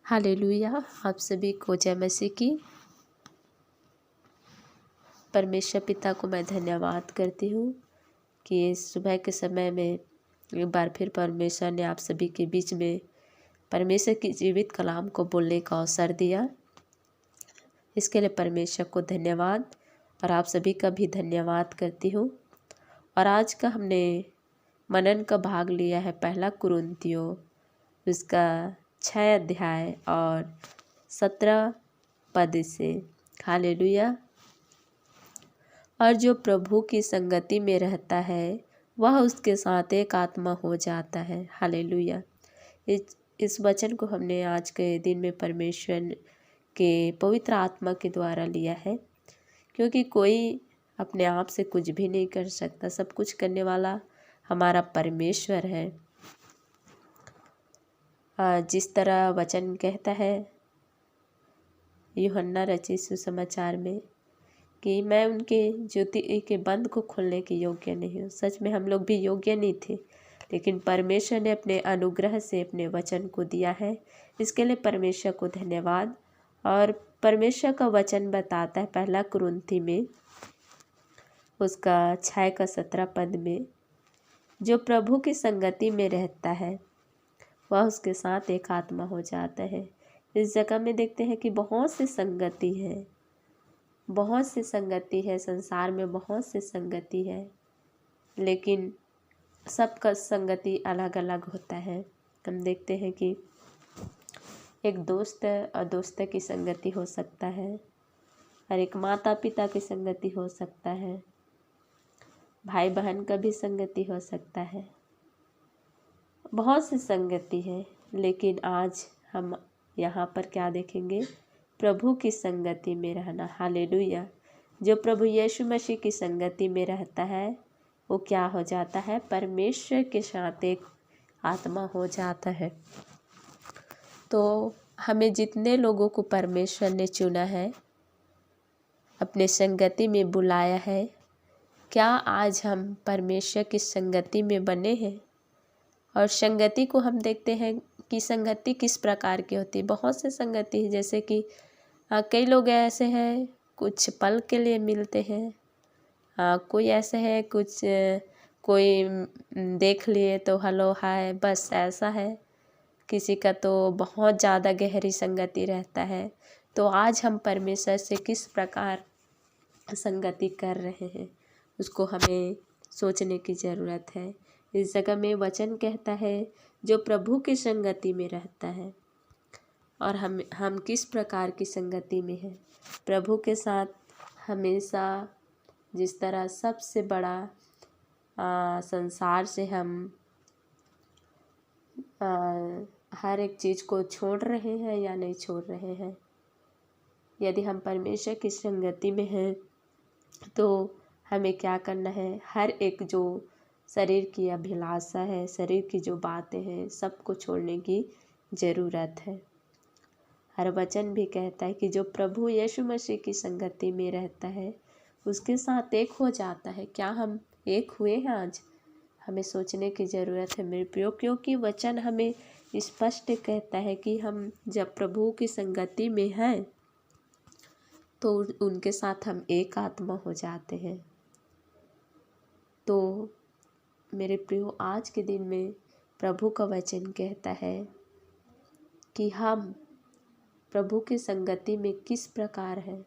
Hallelujah. आप सभी को जय मसीह की। परमेश्वर पिता को मैं धन्यवाद करती हूँ कि इस सुबह के समय में एक बार फिर परमेश्वर ने आप सभी के बीच में परमेश्वर की जीवित कलाम को बोलने का अवसर दिया। इसके लिए परमेश्वर को धन्यवाद और आप सभी का भी धन्यवाद करती हूँ। और आज का हमने मनन का भाग लिया है 1 कुरिन्थियों उसका 6 अध्याय और 17 पद से। हालेलुया। और जो प्रभु की संगति में रहता है वह उसके साथ एक आत्मा हो जाता है। हालेलुया। इस वचन को हमने आज के दिन में परमेश्वर के पवित्र आत्मा के द्वारा लिया है, क्योंकि कोई अपने आप से कुछ भी नहीं कर सकता। सब कुछ करने वाला हमारा परमेश्वर है। जिस तरह वचन कहता है यूहन्ना रचित सुसमाचार में कि मैं उनके ज्योति के बंद को खोलने के योग्य नहीं हूँ। सच में हम लोग भी योग्य नहीं थे, लेकिन परमेश्वर ने अपने अनुग्रह से अपने वचन को दिया है। इसके लिए परमेश्वर को धन्यवाद। और परमेश्वर का वचन बताता है 1 कुरिन्थी में उसका 6 का 17 पद में, जो प्रभु की संगति में रहता है वह उसके साथ एक आत्मा हो जाता है। इस जगह में देखते हैं कि बहुत सी संगति है, बहुत सी संगति है संसार में, बहुत सी संगति है, लेकिन सबका संगति अलग अलग होता है। हम देखते हैं कि एक दोस्त और दोस्त की संगति हो सकता है, और एक माता पिता की संगति हो सकता है, भाई बहन का भी संगति हो सकता है। बहुत सी संगति है, लेकिन आज हम यहाँ पर क्या देखेंगे? प्रभु की संगति में रहना। हालेलुया। जो प्रभु यीशु मसीह की संगति में रहता है वो क्या हो जाता है? परमेश्वर के साथ एक आत्मा हो जाता है। तो हमें जितने लोगों को परमेश्वर ने चुना है, अपने संगति में बुलाया है, क्या आज हम परमेश्वर की संगति में बने हैं? और संगति को हम देखते हैं कि संगति किस प्रकार की होती है। बहुत से संगति है, जैसे कि कई लोग ऐसे हैं कुछ पल के लिए मिलते हैं, कोई ऐसे है कुछ कोई देख लिए तो हेलो हाय, बस ऐसा है। किसी का तो बहुत ज़्यादा गहरी संगति रहता है। तो आज हम परमेश्वर से किस प्रकार संगति कर रहे हैं, उसको हमें सोचने की ज़रूरत है। इस जगह में वचन कहता है जो प्रभु की संगति में रहता है। और हम किस प्रकार की संगति में हैं? प्रभु के साथ हमेशा, जिस तरह सबसे बड़ा संसार से हम हर एक चीज़ को छोड़ रहे हैं या नहीं छोड़ रहे हैं। यदि हम परमेश्वर की संगति में हैं तो हमें क्या करना है? हर एक जो शरीर की अभिलाषा है, शरीर की जो बातें हैं, सबको छोड़ने की ज़रूरत है। हर वचन भी कहता है कि जो प्रभु यीशु मसीह की संगति में रहता है उसके साथ एक हो जाता है। क्या हम एक हुए हैं? आज हमें सोचने की ज़रूरत है मेरे प्रियो, क्योंकि वचन हमें स्पष्ट कहता है कि हम जब प्रभु की संगति में हैं तो उनके साथ हम एक आत्मा हो जाते हैं। तो मेरे प्रियो, आज के दिन में प्रभु का वचन कहता है कि हम प्रभु की संगति में किस प्रकार हैं,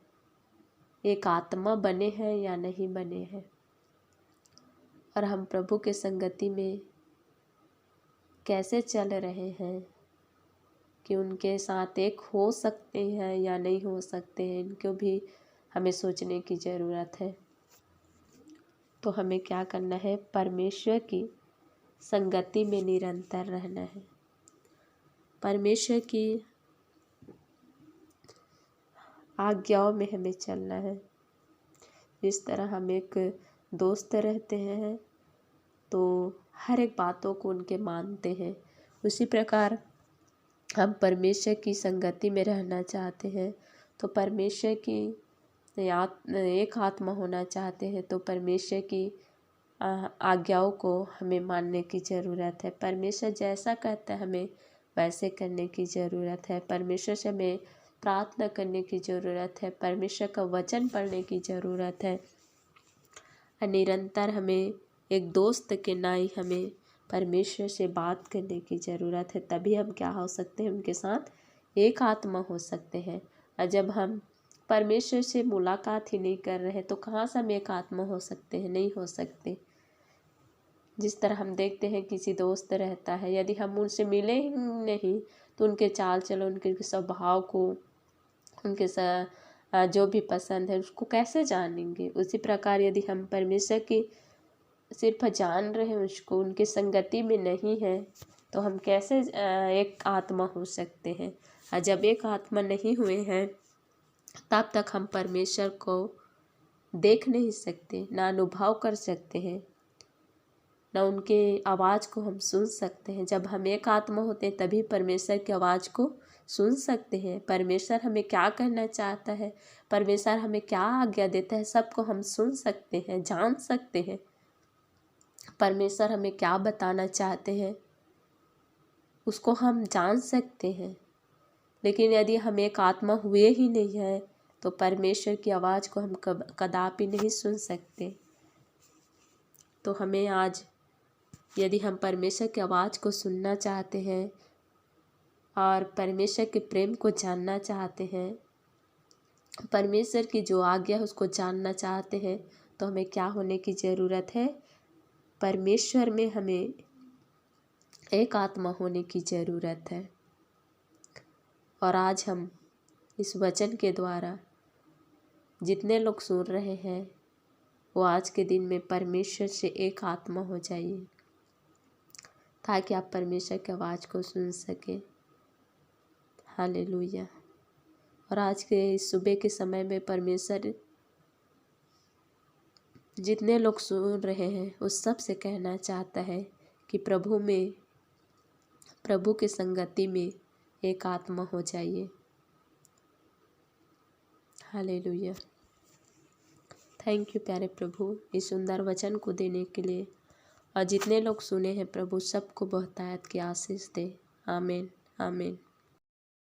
एक आत्मा बने हैं या नहीं बने हैं। और हम प्रभु के संगति में कैसे चल रहे हैं कि उनके साथ एक हो सकते हैं या नहीं हो सकते हैं, इनको भी हमें सोचने की ज़रूरत है। तो हमें क्या करना है? परमेश्वर की संगति में निरंतर रहना है, परमेश्वर की आज्ञाओं में हमें चलना है। जिस तरह हम एक दोस्त रहते हैं तो हर एक बातों को उनके मानते हैं, उसी प्रकार हम परमेश्वर की संगति में रहना चाहते हैं तो परमेश्वर की एक आत्मा होना चाहते हैं तो परमेश्वर की आज्ञाओं को हमें मानने की ज़रूरत है। परमेश्वर जैसा कहता है हमें वैसे करने की ज़रूरत है। परमेश्वर से हमें प्रार्थना करने की ज़रूरत है, परमेश्वर का वचन पढ़ने की ज़रूरत है। निरंतर हमें एक दोस्त के नाई हमें परमेश्वर से बात करने की ज़रूरत है, तभी हम क्या हो सकते हैं, उनके साथ एक आत्मा हो सकते हैं। और जब हम परमेश्वर से मुलाकात ही नहीं कर रहे तो कहाँ से हम एक आत्मा हो सकते हैं, नहीं हो सकते। जिस तरह हम देखते हैं किसी दोस्त रहता है, यदि हम उनसे मिले ही नहीं तो उनके चाल चलन, उनके स्वभाव को, उनके जो भी पसंद है उसको कैसे जानेंगे। उसी प्रकार यदि हम परमेश्वर की सिर्फ जान रहे हैं उसको, उनकी संगति में नहीं है, तो हम कैसे एक आत्मा हो सकते हैं। और जब एक आत्मा नहीं हुए हैं तब तक हम परमेश्वर को देख नहीं सकते, ना अनुभव कर सकते हैं, ना उनके आवाज़ को हम सुन सकते हैं। जब हम एक आत्मा होते हैं तभी परमेश्वर की आवाज़ को सुन सकते हैं। परमेश्वर हमें क्या करना चाहता है, परमेश्वर हमें क्या आज्ञा देता है, सबको हम सुन सकते हैं, जान सकते हैं। परमेश्वर हमें क्या बताना चाहते हैं उसको हम जान सकते हैं। लेकिन यदि हम एक आत्मा हुए ही नहीं है तो परमेश्वर की आवाज़ को हम कदापि नहीं सुन सकते। तो हमें आज, यदि हम परमेश्वर की आवाज़ को सुनना चाहते हैं और परमेश्वर के प्रेम को जानना चाहते हैं, परमेश्वर की जो आज्ञा है उसको जानना चाहते हैं, तो हमें क्या होने की ज़रूरत है, परमेश्वर में हमें एक आत्मा होने की ज़रूरत है। और आज हम इस वचन के द्वारा जितने लोग सुन रहे हैं वो आज के दिन में परमेश्वर से एक आत्मा हो जाइए, ताकि आप परमेश्वर की आवाज़ को सुन सकें। हालेलुया। और आज के इस सुबह के समय में परमेश्वर जितने लोग सुन रहे हैं उस सब से कहना चाहता है कि प्रभु की संगति में एक आत्मा हो जाइए। हालेलुया। थैंक यू प्यारे प्रभु इस सुंदर वचन को देने के लिए, और जितने लोग सुने हैं प्रभु सबको बहुतायत की आशीष दे। आमीन आमीन।